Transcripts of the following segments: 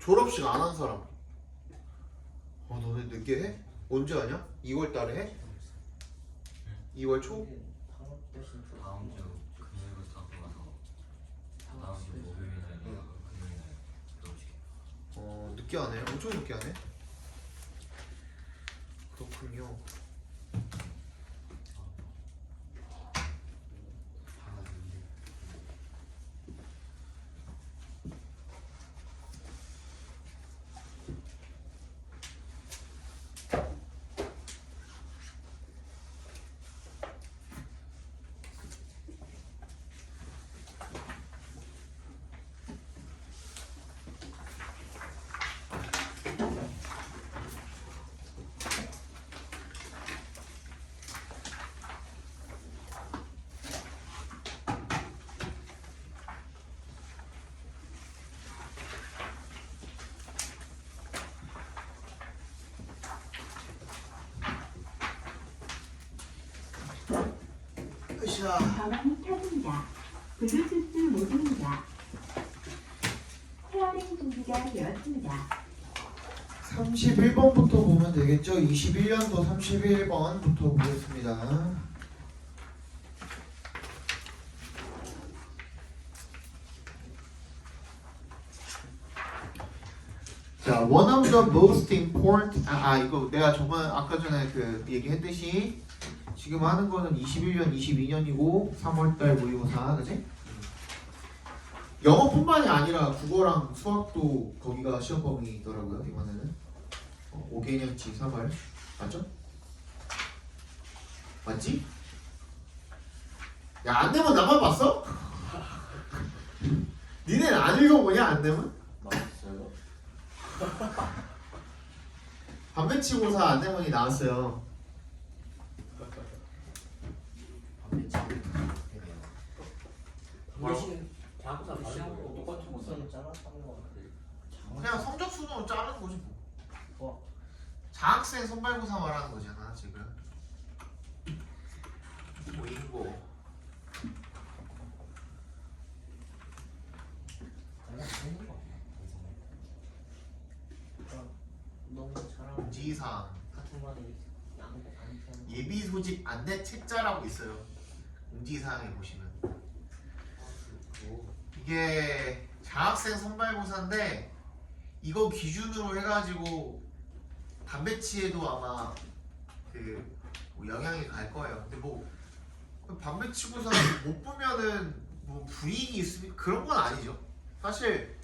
졸업식 안 한 사람. 너네 늦게 해? 언제 하냐? 2월 달에 해? 2월 초? 다음 주 금요일부터 하고 가서 다음 주 목요일 날 금요일 날 들어오시게. 늦게 하네. 엄청 늦게 하네. 그렇군요. 으쌰. 전원이 켜집니다. 블루투스 모드입니다. 페어링 준비가 되었습니다. 31번부터 보면 되겠죠? 21년도 31번부터 보겠습니다. 자, one of the most important 이거 내가 저번 아까 전에 그 얘기했듯이 지금 하는 거는 21년, 22년이고 3월달 모의고사, 그치? 영어뿐만이 아니라 국어랑 수학도 거기가 시험 범위 있더라고요. 이번에는 5개년치 3월 맞죠? 맞지? 야, 안 내면 나만 봤어? 니네는 안 읽어보냐? 안 내면? 나왔어요? 반배치고사 안 내면이 나왔어요. 대학교사 다르고 똑같은 거 수는 짜놨다는 거 같아. 그냥 성적 순으로 자르는 거지 뭐. 장학생 선발고사 말하는 거잖아 지금. 모의고. 너무 잘하는 공지사항 같은 말이 아무것도 안 편. 예비 소집 안내 책자라고 있어요. 공지사항에 보시면 이게 장학생 선발고사인데 이거 기준으로 해가지고 반배치에도 아마 뭐 영향이 갈 거예요. 근데 뭐 반배치고사 못 보면은 뭐 불이익이 있으면 그런 건 아니죠. 사실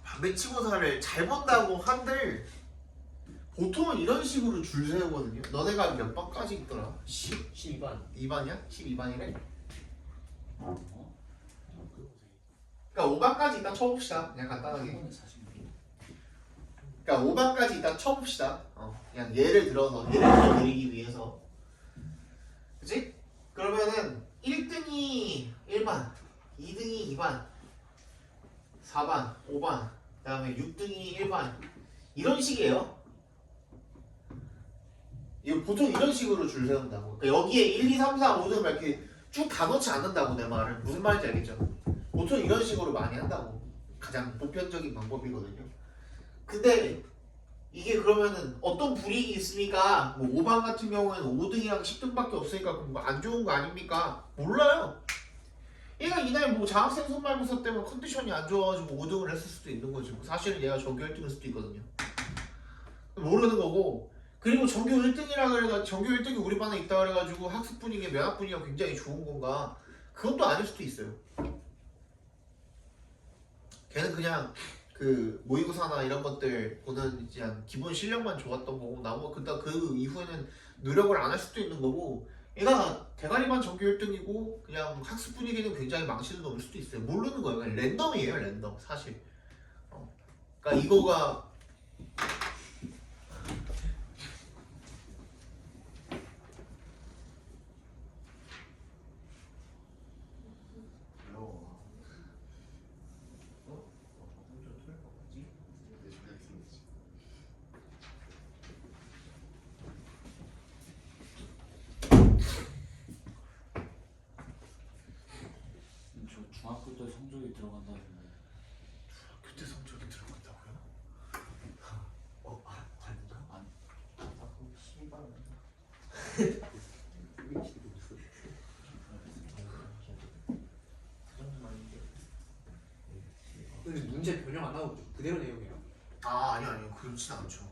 반배치고사를 잘 본다고 한들 보통은 이런 식으로 줄 세우거든요. 너네가 몇 번까지 있더라? 12반. 2반이야? 12반이래? 그러니까 5반까지 일단 쳐봅시다. 그냥 간단하게. 그러니까 5반까지 일단 쳐봅시다. 그냥 예를 들어서 예를 드리기 위해서. 그치? 그러면은 1등이 1반, 2등이 2반, 4반, 5반, 그 다음에 6등이 1반 이런 식이에요. 이거 보통 이런 식으로 줄 세운다고. 그러니까 여기에 1, 2, 3, 4, 5등 이렇게 쭉 다 넣지 않는다고 내 말은. 무슨 말인지 알겠죠? 보통 이런 식으로 많이 한다고. 가장 보편적인 방법이거든요. 근데 이게 그러면은 어떤 불이익이 있습니까? 뭐 5반 같은 경우에는 5등이랑 10등밖에 없으니까 그럼 뭐 안 좋은 거 아닙니까? 몰라요. 얘가 이날 뭐 장학생 선발고사 때문에 컨디션이 안 좋아가지고 5등을 했을 수도 있는 거지. 뭐 사실은 얘가 전교 1등일 수도 있거든요. 모르는 거고. 그리고 전교 1등이라 그래가 전교 1등이 우리 반에 있다 그래가지고 학습 분위기, 면학 분위기가 굉장히 좋은 건가? 그것도 아닐 수도 있어요. 걔는 그냥 그 모의고사나 이런 것들 보는 이제 기본 실력만 좋았던 거고 나무 그 이후에는 노력을 안 할 수도 있는 거고 얘가 대가리만 전교 1등이고 그냥 학습 분위기는 굉장히 망치는 놈일 수도 있어요. 모르는 거예요. 그냥 랜덤이에요. 랜덤 사실. 그러니까 이거가 중학교 때 성적이 들어간다는데 그때 성적이 들어갔다고요? 아닌가? 아 그럼 12반 그 정도만인데. 근데 문제 변형 안 하고 그대로 내용이에요. 아니요 그렇진 않죠.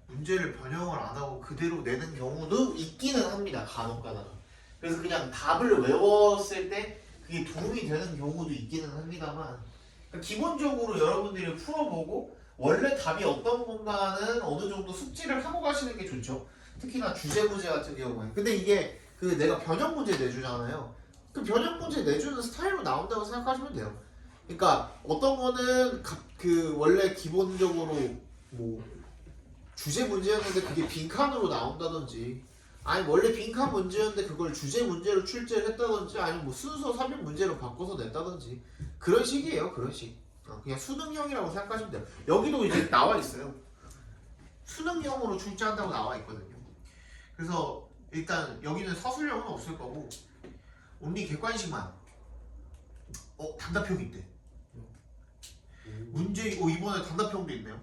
문제를 변형을 안 하고 그대로 내는 경우도 있기는 합니다. 간혹가다가. 그래서 그냥 답을 외웠을 때 그게 도움이 되는 경우도 있기는 합니다만, 그러니까 기본적으로 여러분들이 풀어보고 원래 답이 어떤 건가는 어느 정도 숙지를 하고 가시는 게 좋죠. 특히나 주제 문제 같은 경우에. 근데 이게 그 내가 변형 문제 내주잖아요. 그 변형 문제 내주는 스타일로 나온다고 생각하시면 돼요. 그러니까 어떤 거는 그 원래 기본적으로 뭐 주제 문제였는데 그게 빈칸으로 나온다든지, 아니 원래 빈칸 문제였는데 그걸 주제 문제로 출제를 했다든지, 아니면 뭐 순서 삽입 문제로 바꿔서 냈다든지, 그런 식이에요. 그런 식. 그냥 수능형이라고 생각하시면 돼요. 여기도 이제 나와 있어요. 수능형으로 출제한다고 나와 있거든요. 그래서 일단 여기는 서술형은 없을 거고 온리 객관식만. 단답형 있대. 문제 이번에 단답형도 있네요.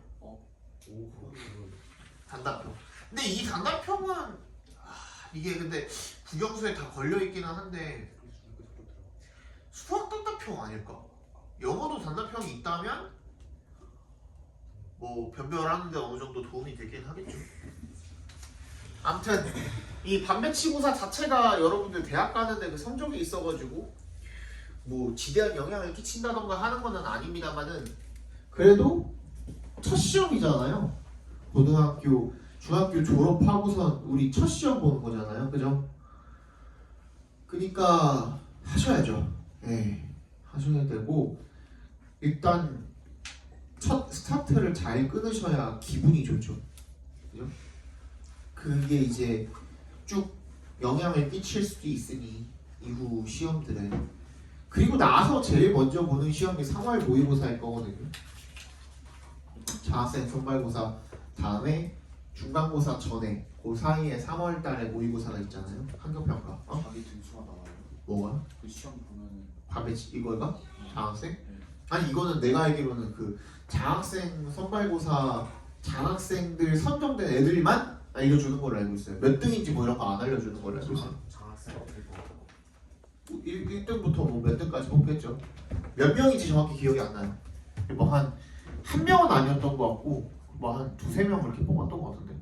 단답형. 근데 이 단답형은 이게 근데 국영수에 다 걸려 있기는 한데 수학 단답형 아닐까? 영어도 단답형이 있다면 뭐 변별하는데 어느 정도 도움이 되긴 하겠죠. 아무튼 이 반배치고사 자체가 여러분들 대학 가는데 그 성적이 있어가지고 뭐 지대한 영향을 끼친다던가 하는 거는 아닙니다만은, 그래도 첫 시험이잖아요. 고등학교, 중학교 졸업하고선 우리 첫 시험 보는 거잖아요. 그죠? 그러니까 하셔야죠. 네, 하셔야 되고, 일단 첫 스타트를 잘 끊으셔야 기분이 좋죠. 그죠? 그게 이제 쭉 영향을 끼칠 수도 있으니 이후 시험들에. 그리고 나서 제일 먼저 보는 시험이 3월 모의고사일 거거든요. 장학생 선발고사 다음에 중간고사 전에 그 사이에 3월 달에 모의고사가 있잖아요. 환경평가. 자기 등수가 나와요. 뭐가? 그 시험 보면 밥배치 이거가? 장학생? 네. 아니 이거는 내가 알기로는 그 장학생 선발고사 장학생들 선정된 애들만 알려주는 걸로 알고 있어요. 몇 등인지 뭐 이런 거 안 알려주는 걸로 알고 있어요. 장학생 어떻게 보고 1등부터 뭐 몇 등까지 뽑겠죠. 몇 명인지 정확히 기억이 안 나요. 뭐 한 명은 아니었던 것 같고 뭐 한 두세 명 그렇게 뽑았던 것 같은데.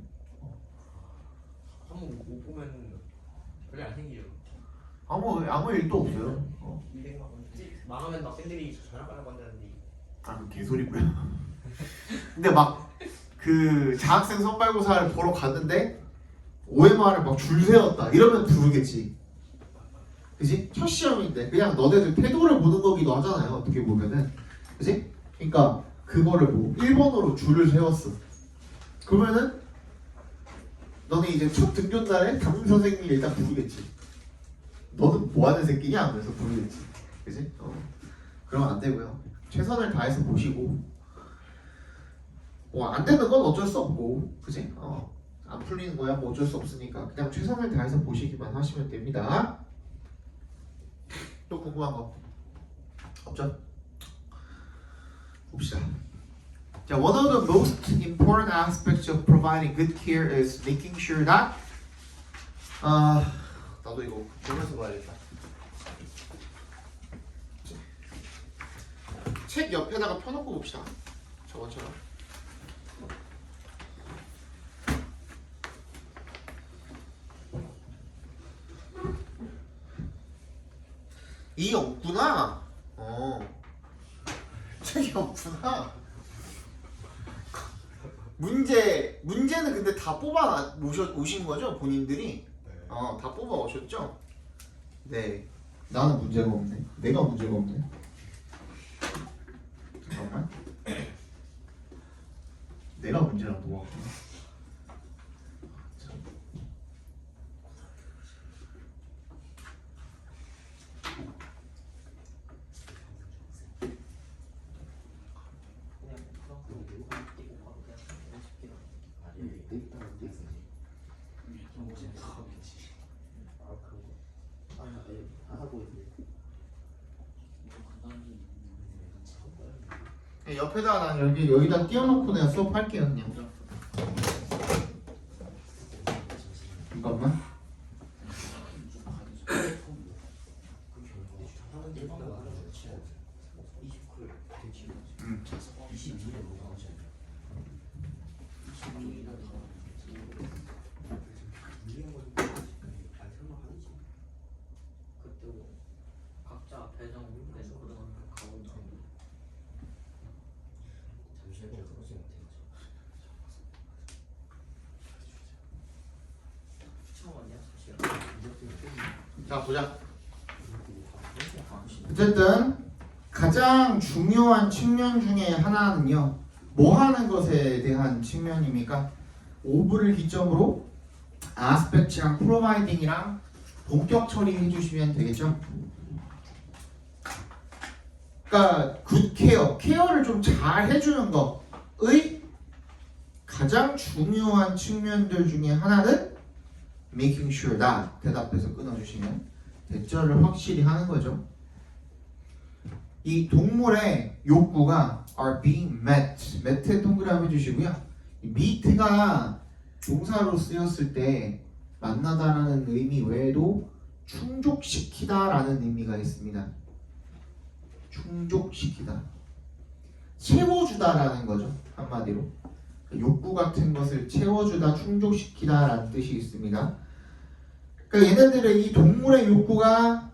한번 못 보면 별일 안 생기죠. 아무 일도 없어요. 200만 원. 망하면 막 팬들이 전화 깔라고 한다는데. 그 개소리고요. 근데 막 그 장학생 선발고사를 보러 갔는데 OMR을 막 줄 세웠다 이러면 부르겠지. 그지? 첫 시험인데 그냥 너네들 태도를 보는 거기도 하잖아요. 어떻게 보면은. 그지? 그러니까 그거를 뭐 1번으로 줄을 세웠어. 그러면은 너네 이제 첫 등교날에 담임 선생님이 일단 부르겠지. 너는 뭐 하는 새끼냐 하면서 부르겠지. 그지? 그러면 안 되고요. 최선을 다해서 보시고 뭐 안 되는 건 어쩔 수 없고, 그지? 안 풀리는 거야 뭐 어쩔 수 없으니까 그냥 최선을 다해서 보시기만 하시면 됩니다. 또 궁금한 거 없죠? 봅시다. 자, one of the most important aspects of providing good care is making sure that 나도 이거 보면서 봐야겠다. 책 옆에다가 펴놓고 봅시다. 저번처럼. 이 없구나. 책이 없구나. 문제는 근데 다 뽑아 오신 거죠, 본인들이? 다 뽑아 오셨죠? 네. 나는 문제가 없네. 내가 문제가 없네. 잠깐만. 내가 문제랑 뭐가 없구나. 그냥 그런 거 띄고 가도 그냥 50개나. 아니 데이터를 띄어서 좀 오시면 하겠지. 아 그런 거. 아니 안 하고 있는데. 옆에다가 난 여기다 띄워놓고 내가 수업할게요 그냥. 잠깐만. 음. 22에 뭐 나오지 않냐? 22가 그때 각자 배정 내서 그러면 가운데 잠시만요. 그러지 못했죠. 추천원이야 사실. 자 보자. 어쨌든 가장 중요한 측면 중에 하나는요. 뭐 하는 것에 대한 측면입니까? 오브를 기점으로 아스펙트랑 프로바이딩이랑 본격 처리해 주시면 되겠죠. 그러니까 굿 케어를 좀 잘 해주는 것의 가장 중요한 측면들 중에 하나는 making sure다. 대답해서 끊어주시면 대절을 확실히 하는 거죠. 이 동물의 욕구가 are being met. met에 동그라미 해주시고요. 이 meet가 동사로 쓰였을 때 만나다라는 의미 외에도 충족시키다라는 의미가 있습니다. 충족시키다. 채워주다라는 거죠. 한마디로. 욕구 같은 것을 채워주다, 충족시키다라는 뜻이 있습니다. 그러니까 얘네들의 이 동물의 욕구가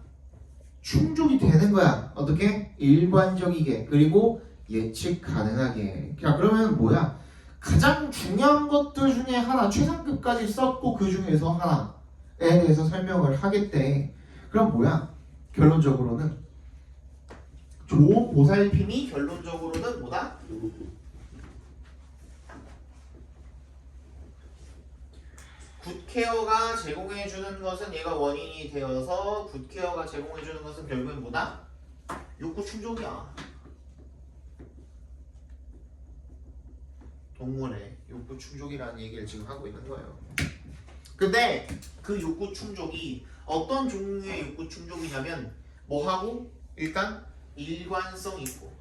충족이 되는 거야. 어떻게? 일관적이게 그리고 예측 가능하게. 자 그러면 뭐야? 가장 중요한 것들 중에 하나 최상급까지 썼고 그 중에서 하나에 대해서 설명을 하겠대. 그럼 뭐야? 결론적으로는 좋은 보살핌이 결론적으로는 뭐다? 굿케어가 제공해주는 것은 얘가 원인이 되어서 굿케어가 제공해주는 것은 결국엔 뭐다? 욕구 충족이야. 동물의 욕구 충족이라는 얘기를 지금 하고 있는 거예요. 근데 그 욕구 충족이 어떤 종류의 욕구 충족이냐면 뭐하고? 일단 일관성 있고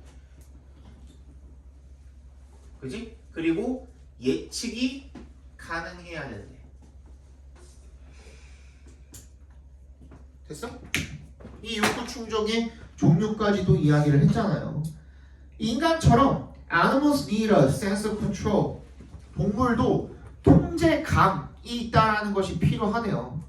그지? 그리고 예측이 가능해야 되는데 됐어? 이 욕구 충족의 종류까지도 이야기를 했잖아요. 인간처럼 animals need a sense of control. 동물도 통제감이 있다라는 것이 필요하네요.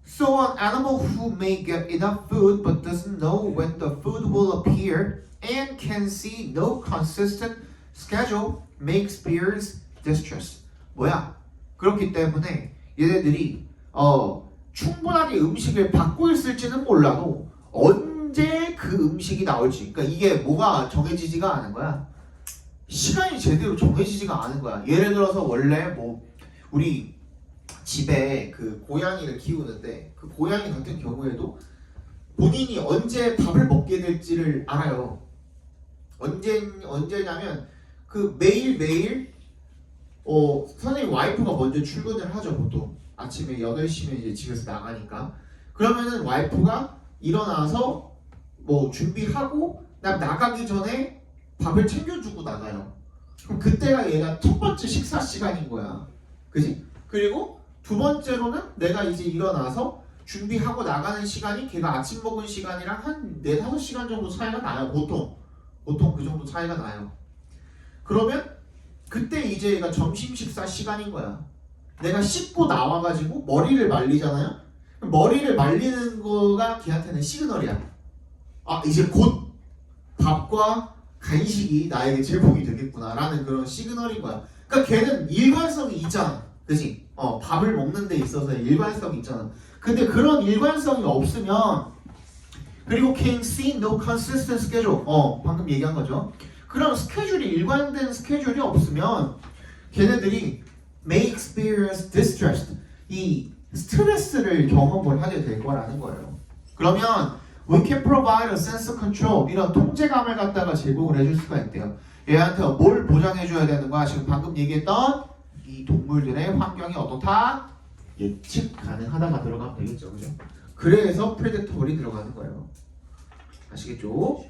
So an animal who may get enough food but doesn't know when the food will appear and can see no consistent schedule may experience distress. 뭐야? 그렇기 때문에 얘네들이 충분하게 음식을 받고 있을지는 몰라도 언제 그 음식이 나올지, 그러니까 이게 뭐가 정해지지가 않은 거야. 시간이 제대로 정해지지가 않은 거야. 예를 들어서 원래 뭐 우리 집에 그 고양이를 키우는데 그 고양이 같은 경우에도 본인이 언제 밥을 먹게 될지를 알아요. 언제냐면 그 매일 선생님 와이프가 먼저 출근을 하죠. 보통 아침에 8시면 이제 집에서 나가니까. 그러면은 와이프가 일어나서 뭐 준비하고 나가기 전에 밥을 챙겨주고 나가요. 그럼 그때가 얘가 첫 번째 식사 시간인 거야. 그지? 그리고 두 번째로는 내가 이제 일어나서 준비하고 나가는 시간이 걔가 아침 먹은 시간이랑 한 4-5시간 정도 차이가 나요. 보통 그 정도 차이가 나요. 그러면 그때 이제 얘가 점심 식사 시간인 거야. 내가 씻고 나와가지고 머리를 말리잖아요. 머리를 말리는 거가 걔한테는 시그널이야. 아 이제 곧 밥과 간식이 나에게 제공이 되겠구나 라는 그런 시그널인 거야. 그러니까 걔는 일관성이 있잖아. 그치? 밥을 먹는 데 있어서 일관성이 있잖아. 근데 그런 일관성이 없으면, 그리고 can see no consistent schedule, 방금 얘기한 거죠. 그런 스케줄이 일관된 스케줄이 없으면 걔네들이 may experience distress, 이 스트레스를 경험을 하게 될 거라는 거예요. 그러면 we can provide a sense of control, 이런 통제감을 갖다가 제공을 해줄 수가 있대요. 얘한테 뭘 보장해줘야 되는 거야? 지금 방금 얘기했던 이 동물들의 환경이 어떻다? 예측 가능하다가 들어가면 되겠죠, 그죠? 그래서 predictable이 들어가는 거예요. 아시겠죠?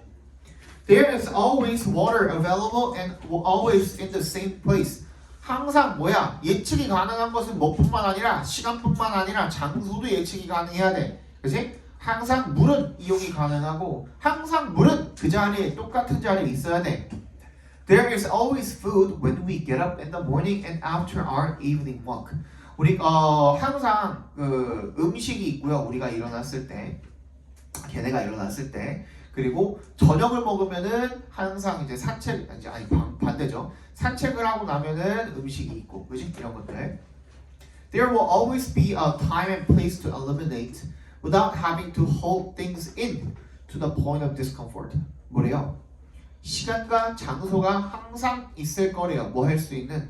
There is always water available and always in the same place. 항상 뭐야? 예측이 가능한 것은 뭐뿐만 아니라 시간뿐만 아니라 장소도 예측이 가능해야 돼. 그치? 항상 물은 이용이 가능하고 항상 물은 그 자리에 똑같은 자리에 있어야 돼. There is always food when we get up in the morning and after our evening walk. 우리 항상 그 음식이 있고요. 우리가 일어났을 때, 걔네가 일어났을 때, 그리고 저녁을 먹으면은 항상 이제 반대죠. 산책을 하고 나면은 음식이 있고, 그지? 이런 것들. There will always be a time and place to eliminate without having to hold things in to the point of discomfort. 뭐래요? 시간과 장소가 항상 있을 거래요. 뭐 할 수 있는?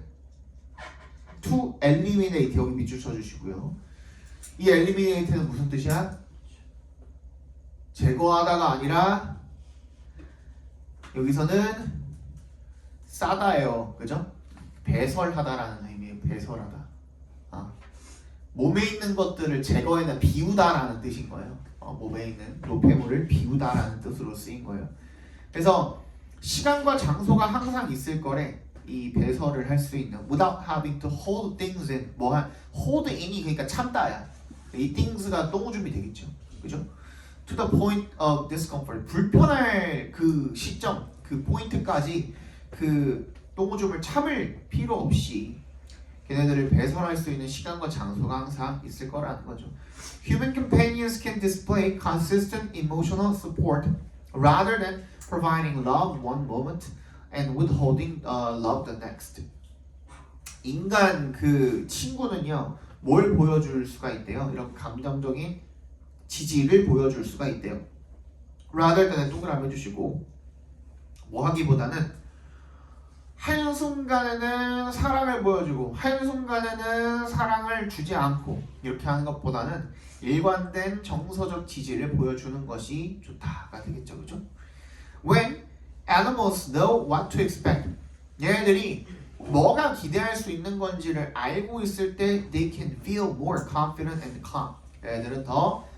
To eliminate 여기 밑줄 쳐주시고요. 이 eliminate는 무슨 뜻이야? 제거하다가 아니라 여기서는 싸다예요. 그죠? 배설하다라는 의미예요. 배설하다. 몸에 있는 것들을 제거해내 비우다라는 뜻인 거예요. 몸에 있는 노폐물을 비우다라는 뜻으로 쓰인 거예요. 그래서 시간과 장소가 항상 있을 거래. 이 배설을 할 수 있는 without having to hold things in hold in이 그러니까 참다야. 이 things가 똥오줌이 되겠죠. 그죠? To the point of discomfort 불편할 그 시점 그 포인트까지 그 똥오줌을 참을 필요 없이 걔네들을 배설할 수 있는 시간과 장소가 항상 있을 거라는 거죠. Human companions can display consistent emotional support rather than providing love one moment and withholding love the next. 인간 그 친구는요 뭘 보여줄 수가 있대요? 이런 감정적인 지지를 보여줄 수가 있대요. rather than 동그라미 해주시고 뭐 하기보다는 한순간에는 사랑을 보여주고 한순간에는 사랑을 주지 않고 이렇게 하는 것보다는 일관된 정서적 지지를 보여주는 것이 좋다가 되겠죠. 그죠? When animals know what to expect 얘네들이 뭐가 기대할 수 있는 건지를 알고 있을 때 they can feel more confident and calm 얘네들은 더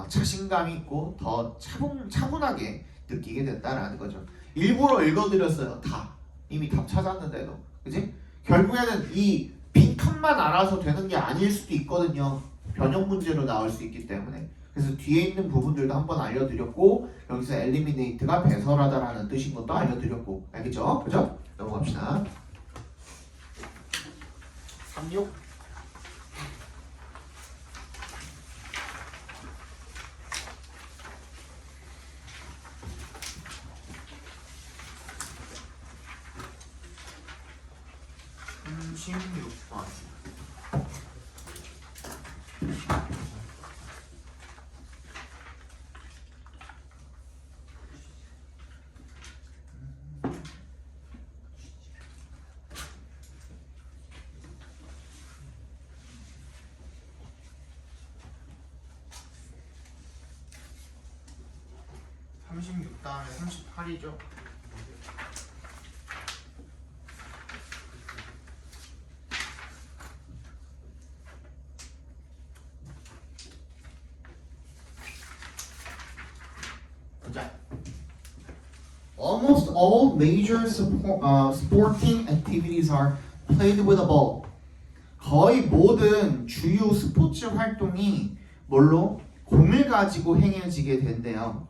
자신감이 있고 더 차분하게 느끼게 된다라는 거죠. 일부러 읽어드렸어요. 다 이미 답 찾았는데도 그지? 결국에는 이 빈칸만 알아서 되는 게 아닐 수도 있거든요. 변형 문제로 나올 수 있기 때문에 그래서 뒤에 있는 부분들도 한번 알려드렸고 여기서 eliminate가 배설하다라는 뜻인 것도 알려드렸고 알겠죠? 그죠? 넘어갑시다. 36 36번 36 다음에 38이죠. Almost all major sporting activities are played with a ball. 거의 모든 주요 스포츠 활동이 뭘로? 공을 가지고 행해지게 된대요.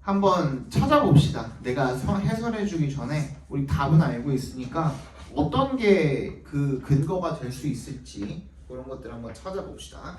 한번 찾아봅시다. 내가 해설해주기 전에 우리 답은 알고 있으니까 어떤 게 그 근거가 될 수 있을지 그런 것들 한번 찾아봅시다.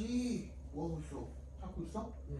해야지. 뭐 하고 있어? 찾고 있어? 네.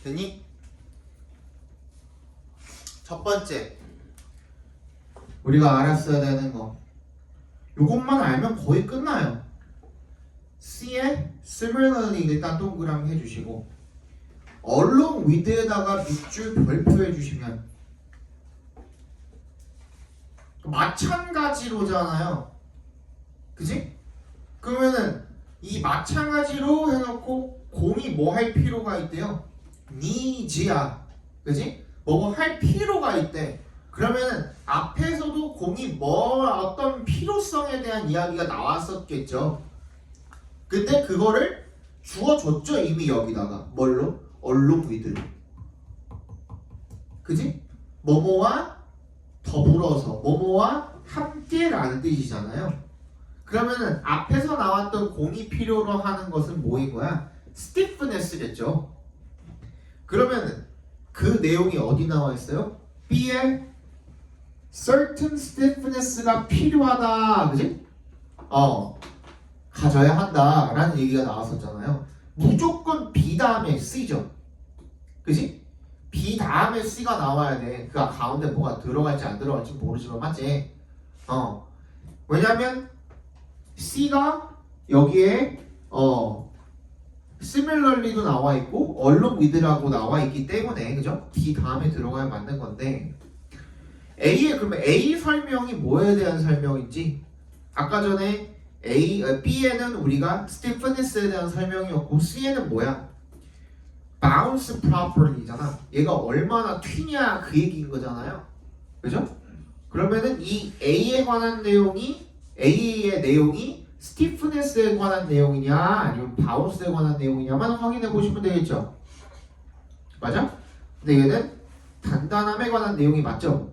되니? 첫 번째 우리가 알았어야 되는 거 요것만 알면 거의 끝나요. C에 similarly 일단 동그라미 해주시고 along with에다가 밑줄 별표 해주시면 마찬가지로잖아요. 그지? 그러면은 이 마찬가지로 해놓고 공이 뭐 할 필요가 있대요? needs야. 그지? 뭐 할 필요가 있대. 그러면은 앞에서도 공이 뭐 어떤 필요성에 대한 이야기가 나왔었겠죠. 근데 그거를 주어줬죠 이미 여기다가 뭘로? along with. 그지? 뭐뭐와 더불어서 뭐뭐와 함께라는 뜻이잖아요. 그러면은 앞에서 나왔던 공이 필요로 하는 것은 뭐인 거야? stiffness겠죠. 그러면은 그 내용이 어디 나와 있어요? B에 certain stiffness가 필요하다, 그지? 가져야 한다라는 얘기가 나왔었잖아요. 무조건 B 다음에 C죠, 그지? B 다음에 C가 나와야 돼. 그 가운데 뭐가 들어갈지 안 들어갈지 모르지만 맞지? 왜냐면 C가 여기에 similarly도 나와 있고 along with라고 나와 있기 때문에 그죠? B 다음에 들어가야 맞는 건데 A의 그러면 A 설명이 뭐에 대한 설명인지 아까 전에 B에는 우리가 stiffness에 대한 설명이었고 C에는 뭐야? bounce properly잖아. 얘가 얼마나 튀냐 그 얘기인 거잖아요. 그죠? 그러면은 이 A에 관한 내용이 A의 내용이 스티프네스에 관한 내용이냐 아니면 바운스에 관한 내용이냐만 확인해 보시면 되겠죠. 맞아? 근데 얘는 단단함에 관한 내용이 맞죠?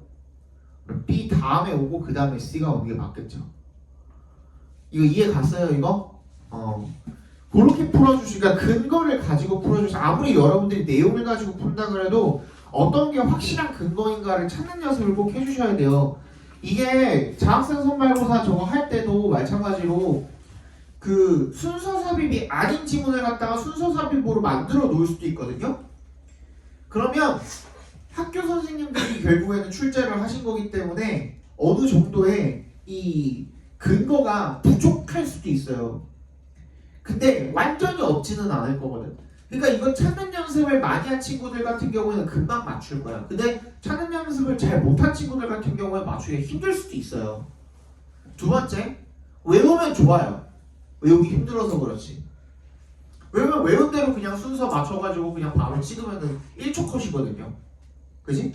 그럼 B 다음에 오고 그 다음에 C가 오는 게 맞겠죠. 이거 이해 갔어요 이거? 그렇게 풀어주시니까 근거를 가지고 풀어주시면 아무리 여러분들이 내용을 가지고 푼다 그래도 어떤 게 확실한 근거인가를 찾는 연습을 꼭 해주셔야 돼요. 이게 장학생 선발고사 저거 할 때도 마찬가지로 그 순서 삽입이 아닌 지문을 갖다가 순서 삽입으로 만들어 놓을 수도 있거든요. 그러면 학교 선생님들이 결국에는 출제를 하신 거기 때문에 어느 정도의 이 근거가 부족할 수도 있어요. 근데 완전히 없지는 않을 거거든. 그러니까 이거 찾는 연습을 많이 한 친구들 같은 경우에는 금방 맞출 거야. 근데 찾는 연습을 잘 못한 친구들 같은 경우에 맞추기 힘들 수도 있어요. 두 번째, 외우면 좋아요. 외우기 힘들어서 그렇지. 외우면 외운 대로 그냥 순서 맞춰가지고 그냥 바로 찍으면은 1초 컷이거든요. 그지?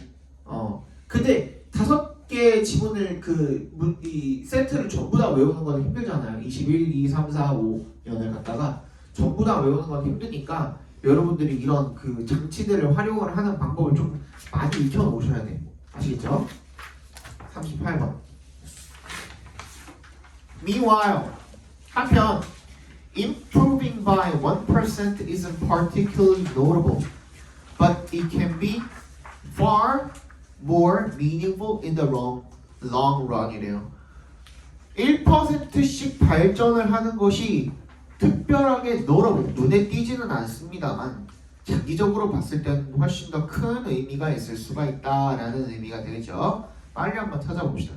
근데 5개 지문을 이 세트를 전부 다 외우는 건 힘들잖아요. 21, 2, 3, 4, 5년을 갖다가 전부 다 외우는 건 힘드니까 여러분들이 이런 그 장치들을 활용을 하는 방법을 좀 많이 익혀 놓으셔야 돼요. 아시겠죠? 38번. Meanwhile, 한편 improving by 1% isn't particularly notable, but it can be far more meaningful in the long run이래요. 1%씩 발전을 하는 것이 특별하게 눈에 띄지는 않습니다만 장기적으로 봤을 때는 훨씬 더 큰 의미가 있을 수가 있다라는 의미가 되죠. 빨리 한번 찾아봅시다.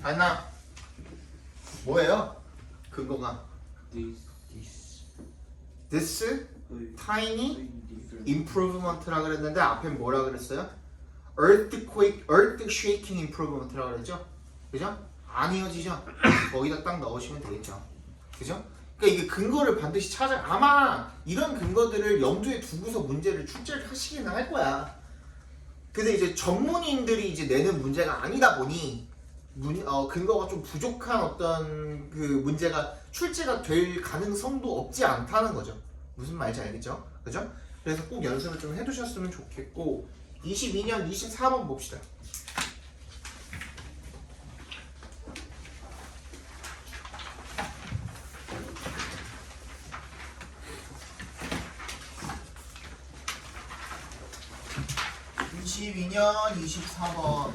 하나 뭐예요? 근거가 this tiny improvement라 그랬는데 앞에 뭐라 그랬어요? earth shaking improvement라 그랬죠? 그죠? 안 이어지죠? 거기다 딱 넣으시면 되겠죠. 그죠? 그러니까 이게 근거를 반드시 찾아. 아마 이런 근거들을 염두에 두고서 문제를 출제를 하시기는 할 거야. 근데 이제 전문인들이 이제 내는 문제가 아니다 보니 근거가 좀 부족한 어떤 그 문제가 출제가 될 가능성도 없지 않다는 거죠. 무슨 말인지 알겠죠? 그죠? 그래서 꼭 연습을 좀 해두셨으면 좋겠고 22년 24번 봅시다. (22년 24번)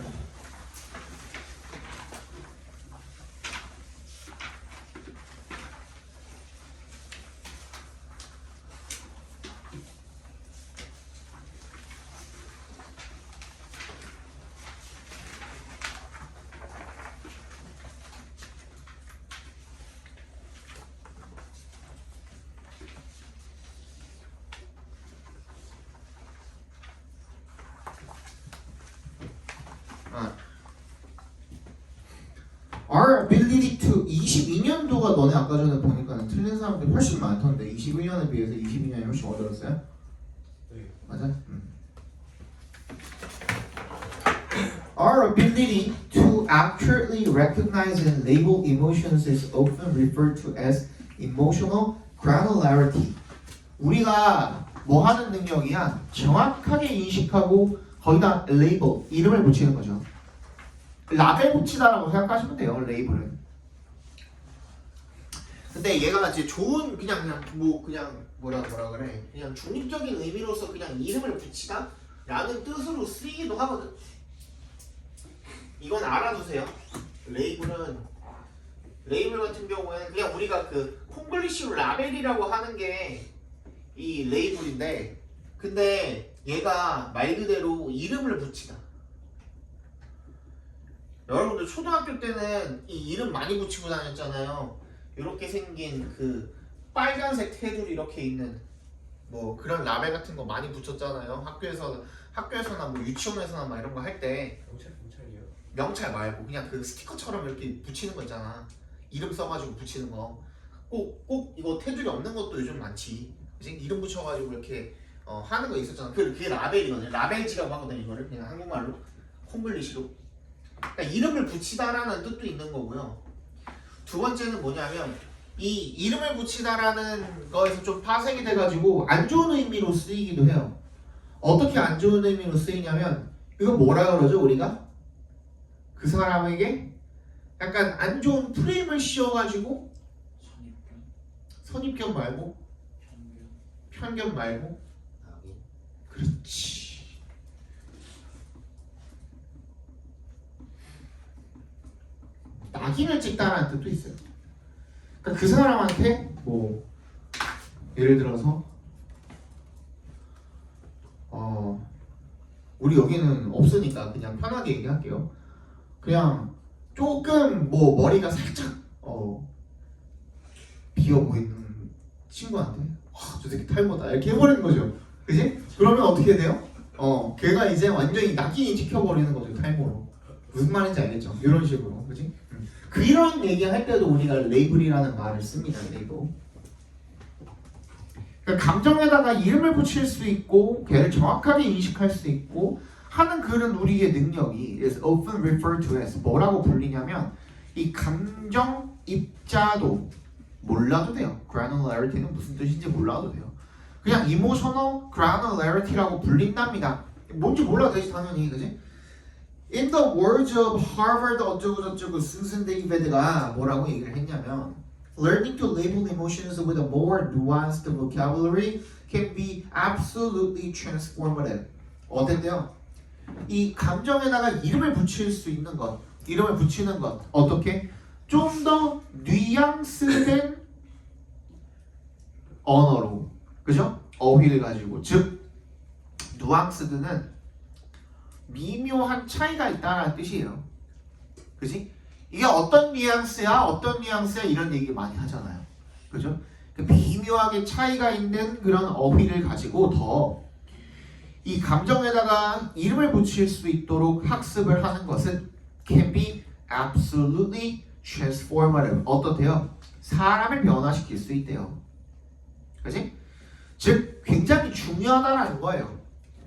Our ability to 22년도가 너네 아까 전에 보니까 틀린 사람들이 훨씬 많던데 22년에 비해서 22년이 훨씬 어려웠어요? 네. 맞아? Our ability to accurately recognize and label emotions is often referred to as emotional granularity. 우리가 뭐 하는 능력이야? 정확하게 인식하고 거기다 레이블, 이름을 붙이는 거죠. 라벨 붙이다라고 생각하시면 돼요. 레이블은. 근데 얘가 이제 좋은 그냥 뭐라 그래? 그냥 중립적인 의미로서 그냥 이름을 붙이다라는 뜻으로 쓰이기도 하거든. 이건 알아두세요. 레이블 같은 경우에는 그냥 우리가 그 콩글리시로 라벨이라고 하는 게 이 레이블인데, 근데 얘가 말 그대로 이름을 붙이다. 여러분들 초등학교 때는 이 이름 많이 붙이고 다녔잖아요. 이렇게 생긴 그 빨간색 테두리 이렇게 있는 뭐 그런 라벨 같은 거 많이 붙였잖아요. 학교에서나 뭐 유치원에서나 막 이런 거 할 때. 경찰이요? 명찰 말고 그냥 그 스티커처럼 이렇게 붙이는 거 있잖아. 이름 써가지고 붙이는 거. 꼭 이거 테두리 없는 것도 요즘 많지. 그치? 이름 붙여가지고 이렇게 하는 거 있었잖아. 그게 라벨이거든요. 라벨지라고 하거든 이거를 그냥 한국말로 콩글리시로. 그러니까 이름을 붙이다라는 뜻도 있는 거고요. 두 번째는 뭐냐면 이 이름을 붙이다라는 거에서 좀 파생이 돼가지고 안 좋은 의미로 쓰이기도 해요. 어떻게 안 좋은 의미로 쓰이냐면 이거 뭐라 그러죠 우리가? 그 사람에게 약간 안 좋은 프레임을 씌워가지고 선입견 말고 편견 말고 낙인. 그렇지. 낙인을 찍다라는 뜻도 있어요. 그러니까 그 사람한테 뭐 예를 들어서 우리 여기는 없으니까 그냥 편하게 얘기할게요. 그냥 조금 뭐 머리가 살짝 비어 보이는 친구한테 저 새끼 탈모다 이렇게 해버리는 거죠. 그지? 그러면 어떻게 돼요? 걔가 이제 완전히 낙인이 찍혀버리는 거죠. 탈모로. 무슨 말인지 알겠죠? 이런 식으로. 그지? 그런 얘기 할 때도 우리가 레이블이라는 말을 씁니다. 레이블. 그러니까 감정에다가 이름을 붙일 수 있고 걔를 정확하게 인식할 수 있고 하는 그런 우리의 능력이 is often referred to as 뭐라고 불리냐면 이 감정 입자도 몰라도 돼요. granularity는 무슨 뜻인지 몰라도 돼요. 그냥 emotional granularity라고 불린답니다. 뭔지 몰라도 되지 당연히. 그지? In the words of Harvard 어쩌고저쩌고 수슨 데이비드가 뭐라고 얘기를 했냐면 Learning to label emotions with a more nuanced vocabulary can be absolutely transformative. 어땠대요? 이 감정에다가 이름을 붙일 수 있는 것, 이름을 붙이는 것 어떻게? 좀 더 뉘앙스된 언어로, 그죠? 어휘를 가지고, 즉 누앙스드는 미묘한 차이가 있다는 뜻이에요. 그지? 이게 어떤 뉘앙스야 이런 얘기 많이 하잖아요. 그죠? 미묘하게 차이가 있는 그런 어휘를 가지고 더 이 감정에다가 이름을 붙일 수 있도록 학습을 하는 것은 can be absolutely transformative. 어떻대요? 사람을 변화시킬 수 있대요. 그지? 즉 굉장히 중요하다라는 거예요.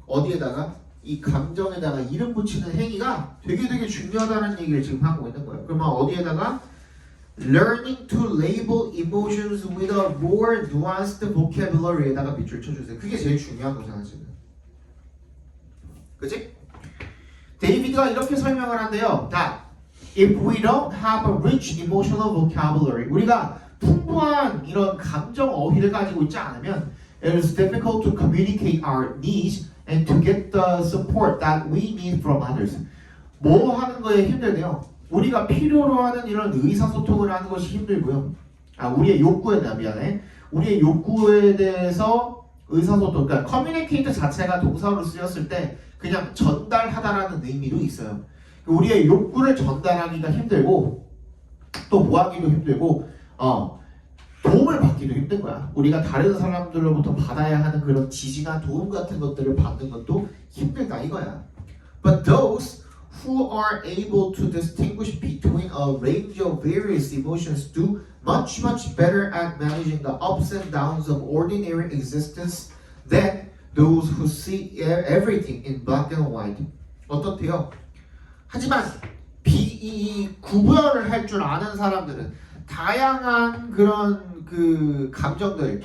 어디에다가? 이 감정에다가 이름 붙이는 행위가 되게 중요하다는 얘기를 지금 하고 있는 거예요. 그러면 어디에다가 learning to label emotions with a more nuanced vocabulary에다가 밑줄 쳐주세요. 그게 제일 중요한 거잖아 지금. 그치? 데이비드가 이렇게 설명을 한대요. That if we don't have a rich emotional vocabulary, 우리가 풍부한 이런 감정 어휘를 가지고 있지 않으면 it is difficult to communicate our needs and to get the support that we need from others. 뭐 하는 거에 힘들대요. 우리가 필요로 하는 이런 의사소통을 하는 것이 힘들고요. 우리의 욕구에 대한 미안해. 우리의 욕구에 대해서 의사소통, 그러니까 communicate 자체가 동사로 쓰였을 때 그냥 전달하다라는 의미도 있어요. 우리의 욕구를 전달하기가 힘들고 또 뭐하기도 힘들고 도움을 받기도 힘든 거야. 우리가 다른 사람들로부터 받아야 하는 그런 지지나 도움 같은 것들을 받는 것도 힘들다 이거야. But those who are able to distinguish between a range of various emotions do much better at managing the ups and downs of ordinary existence than those who see everything in black and white. 어떻대요? 하지만 구별을 할 줄 아는 사람들은 다양한 그런 그 감정들을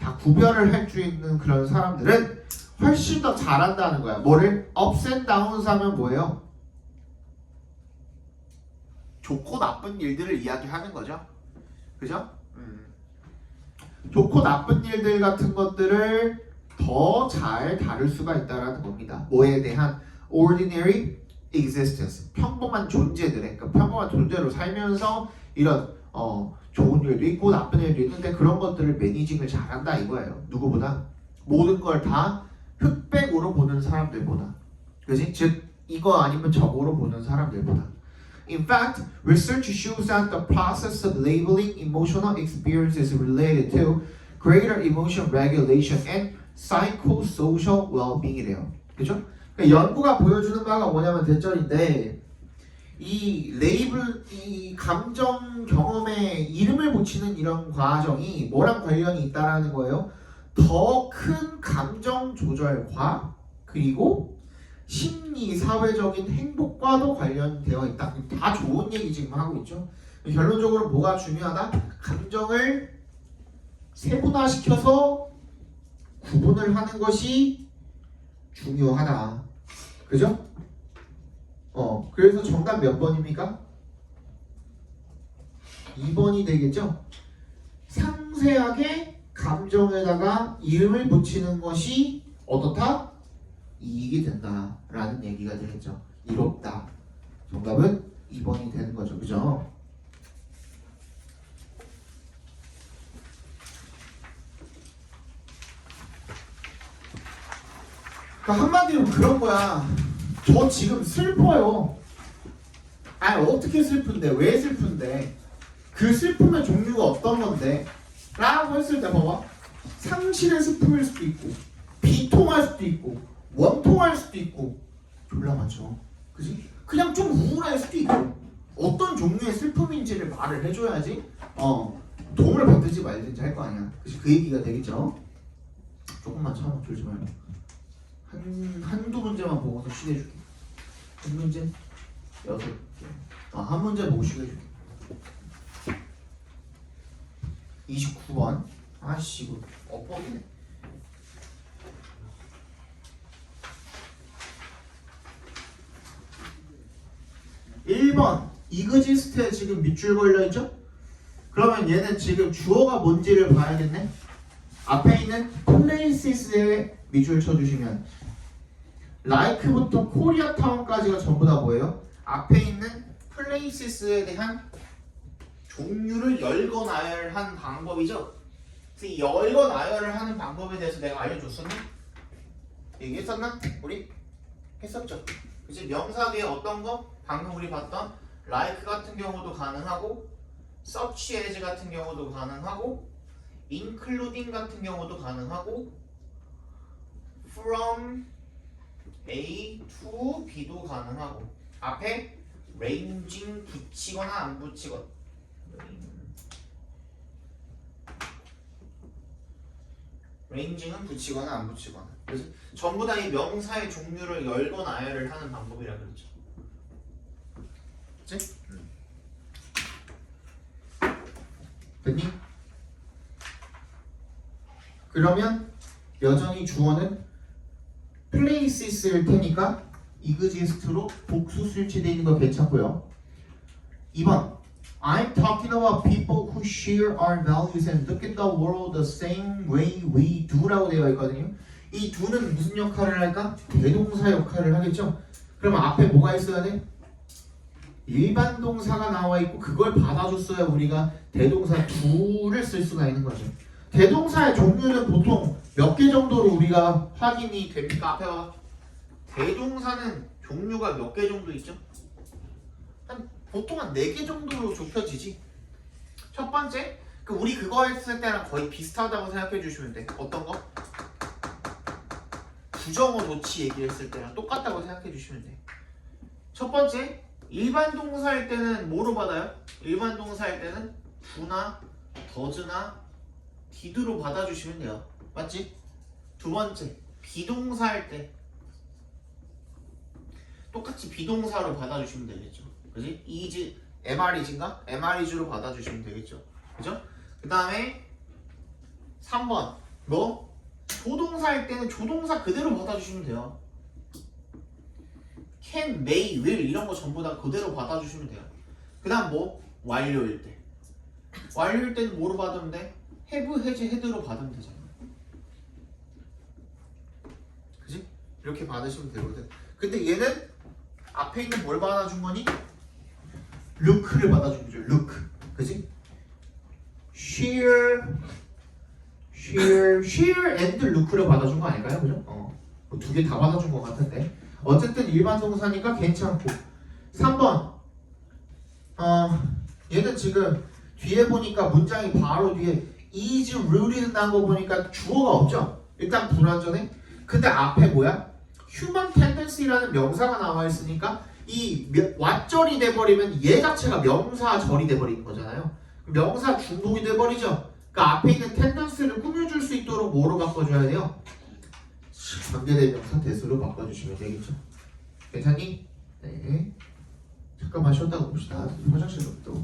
다 구별을 할 줄 있는 그런 사람들은 훨씬 더 잘한다는 거야. 뭐를? ups and downs 하면 뭐예요? 좋고 나쁜 일들을 이야기하는 거죠. 그죠? 좋고 나쁜 일들 같은 것들을 더 잘 다룰 수가 있다는 겁니다. 뭐에 대한 ordinary existence, 평범한 존재들의, 그러니까 평범한 존재로 살면서 이런 좋은 일도 있고 나쁜 일도 있는데 그런 것들을 매니징을 잘한다 이거예요. 누구보다 모든 걸 다 흑백으로 보는 사람들보다, 그지? 즉 이거 아니면 저거로 보는 사람들보다. In fact, research shows that the process of labeling emotional experiences is related to greater emotion regulation and psychosocial well-being이래요. 그죠? 그러니까 연구가 보여주는 바가 뭐냐면 대절인데 이 레이블, 이 감정 경험에 이름을 붙이는 이런 과정이 뭐랑 관련이 있다라는 거예요? 더 큰 감정 조절과 그리고 심리, 사회적인 행복과도 관련되어 있다. 다 좋은 얘기 지금 하고 있죠. 결론적으로 뭐가 중요하다? 감정을 세분화시켜서 구분을 하는 것이 중요하다. 그죠? 그래서 정답 몇 번입니까? 2번이 되겠죠? 상세하게 감정에다가 이름을 붙이는 것이 어떻다? 이익이 된다라는 얘기가 되겠죠. 이롭다. 정답은 2번이 되는 거죠. 그죠? 그러니까 한마디로 그런 거야. 저 지금 슬퍼요. 아니 어떻게 슬픈데? 왜 슬픈데? 그 슬픔의 종류가 어떤 건데? 라고 했을 때 봐봐. 상실의 슬픔일 수도 있고 비통할 수도 있고 원통할 수도 있고 졸라 많죠. 그지? 그냥 좀 우울할 수도 있고 어떤 종류의 슬픔인지를 말을 해줘야지 도움을 받든지 말든지 할 거 아니야. 그치? 그 얘기가 되겠죠. 조금만 참아. 졸지 말고 한두 문제만 보고서 쉬게 해줄게. 한 문제 6개. 한 문제 보고 쉬게 해줄게. 29번. 아씨 이거 엇박이네. 1번 이그지스트에 지금 밑줄 걸려있죠? 그러면 얘는 지금 주어가 뭔지를 봐야겠네. 앞에 있는 플레이시스에 밑줄 쳐주시면 like부터 코리아타운까지가 전부 다 뭐예요? 앞에 있는 플레이시스에 대한 종류를 열거 나열한 방법이죠. 그래서 이 열거 나열을 하는 방법에 대해서 내가 알려줬었니? 얘기했었나? 우리? 했었죠. 그치? 명사 뒤에 어떤 거? 방금 우리 봤던 like 같은 경우도 가능하고 such as 같은 경우도 가능하고 including 같은 경우도 가능하고 from A to B도 가능하고 앞에 ranging 붙이거나 안 붙이거나 ranging은 붙이거나 안 붙이거나 그래서 전부 다 이 명사의 종류를 열거 나열을 하는 방법이라 그러죠. 그치? 됐니? 그러면 여전히 주어는 플레이시스일 테니까 이그지스트로 복수 술치되어 있는 거 괜찮고요. 2번 I'm talking about people who share our values and look at the world the same way we do라고 되어 있거든요. 이 do는 무슨 역할을 할까? 대동사 역할을 하겠죠? 그러면 앞에 뭐가 있어야 돼? 일반 동사가 나와 있고 그걸 받아줬어야 우리가 대동사 do를 쓸 수가 있는 거죠. 대동사의 종류는 보통 몇 개 정도로 우리가 확인이 됩니까? 앞에 봐. 대동사는 종류가 몇 개 정도 있죠? 보통 한 4개 정도로 좁혀지지. 첫 번째, 우리 그거 했을 때랑 거의 비슷하다고 생각해 주시면 돼. 어떤 거? 부정어 도치 얘기했을 때랑 똑같다고 생각해 주시면 돼. 첫 번째, 일반 동사일 때는 뭐로 받아요? 일반 동사일 때는 do나 does나 did로 받아주시면 돼요. 맞지? 두 번째, 비동사일 때 똑같이 비동사로 받아주시면 되겠죠. 그지? is, MR이s인가? MR이s로 받아주시면 되겠죠. 그죠? 그 다음에 3번 뭐? 조동사일 때는 조동사 그대로 받아주시면 돼요. can, may, will 이런 거 전부 다 그대로 받아주시면 돼요. 그 다음 뭐? 완료일 때. 완료일 때는 뭐로 받으면 돼? have, has, had로 받으면 되잖아. 그지? 이렇게 받으시면 되거든. 근데 얘는 앞에 있는 뭘 받아준 거니? look를 받아준 거죠. look. 그지? share and look를 받아준 거 아닐까요? 그죠? 두 개 다 받아준 것 같은데. 어쨌든 일반 동사니까 괜찮고. 3번. 얘는 지금 뒤에 보니까 문장이 바로 뒤에 is rooted 난 거 보니까 주어가 없죠? 일단 불완전해. 근데 앞에 뭐야? human tendency라는 명사가 나와 있으니까 이 왓절이 돼버리면 얘 자체가 명사절이 돼버리는 거잖아요. 명사 중복이 돼버리죠. 그러니까 앞에 있는 tendency를 꾸며줄 수 있도록 뭐로 바꿔줘야 돼요? 관계대명사 대수로 바꿔주시면 되겠죠. 괜찮니? 네. 잠깐만 쉬었다가 봅시다. 화장실 또.